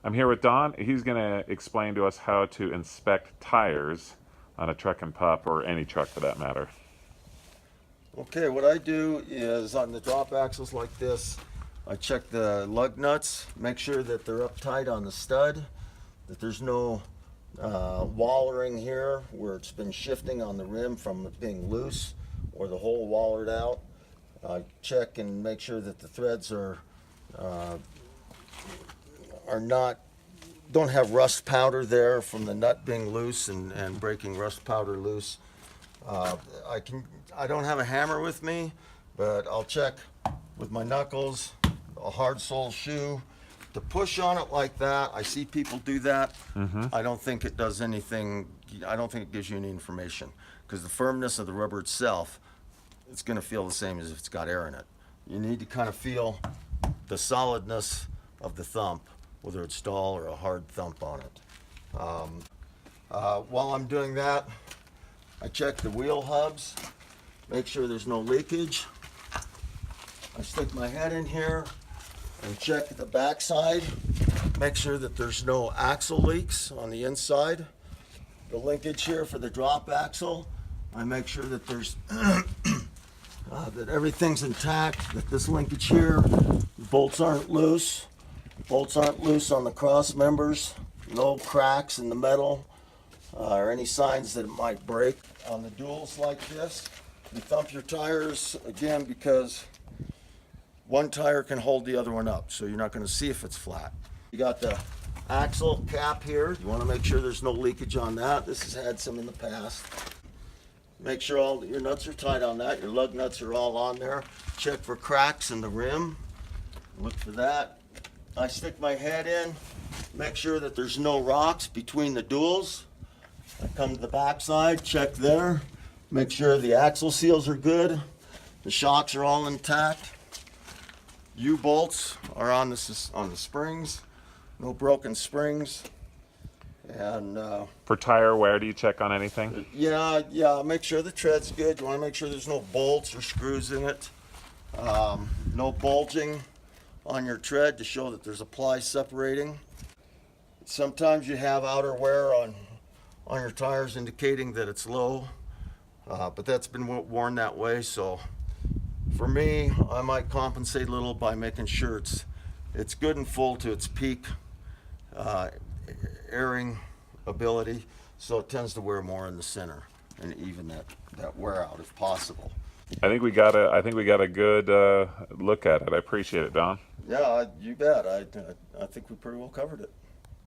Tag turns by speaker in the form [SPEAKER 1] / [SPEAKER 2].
[SPEAKER 1] I'm here with Don. He's going to explain to us how to inspect tires on a truck and pup, or any truck for that matter.
[SPEAKER 2] Okay, what I do is on the drop axles like this, I check the lug nuts, make sure that they're up tight on the stud, that there's no wallering here where it's been shifting on the rim from it being loose or the hole wallered out. I check and make sure that the threads don't have rust powder there from the nut being loose and breaking rust powder loose. I don't have a hammer with me, but I'll check with my knuckles, a hard sole shoe. To push on it like that, I see people do that. I don't think it does anything. I don't think it gives you any information, because the firmness of the rubber itself, it's going to feel the same as if it's got air in it. You need to kind of feel the solidness of the thump, whether it's dull or a hard thump on it. While I'm doing that, I check the wheel hubs, make sure there's no leakage. I stick my head in here and check the backside, make sure that there's no axle leaks on the inside. The linkage here for the drop axle, I make sure that there's that everything's intact, that this linkage here, bolts aren't loose. Bolts aren't loose on the cross members, no cracks in the metal, or any signs that it might break. On the duals like this, you thump your tires, again, because one tire can hold the other one up, so you're not going to see if it's flat. You got the axle cap here. You want to make sure there's no leakage on that. This has had some in the past. Make sure all your nuts are tight on that. Your lug nuts are all on there. Check for cracks in the rim. Look for that. I stick my head in, make sure that there's no rocks between the duals. I come to the back side, check there, make sure the axle seals are good, the shocks are all intact. U-bolts are on the springs, no broken springs. And
[SPEAKER 1] For tire wear, do you check on anything?
[SPEAKER 2] yeah, make sure the tread's good. You want to make sure there's no bolts or screws in it, no bulging on your tread to show that there's a ply separating. Sometimes you have outer wear on your tires indicating that it's low, but that's been worn that way. So for me, I might compensate a little by making sure it's good and full to its peak airing ability, so it tends to wear more in the center and even that wear out if possible.
[SPEAKER 1] I think we got a good look at it. I appreciate it, Don.
[SPEAKER 2] Yeah, you bet. I think we pretty well covered it.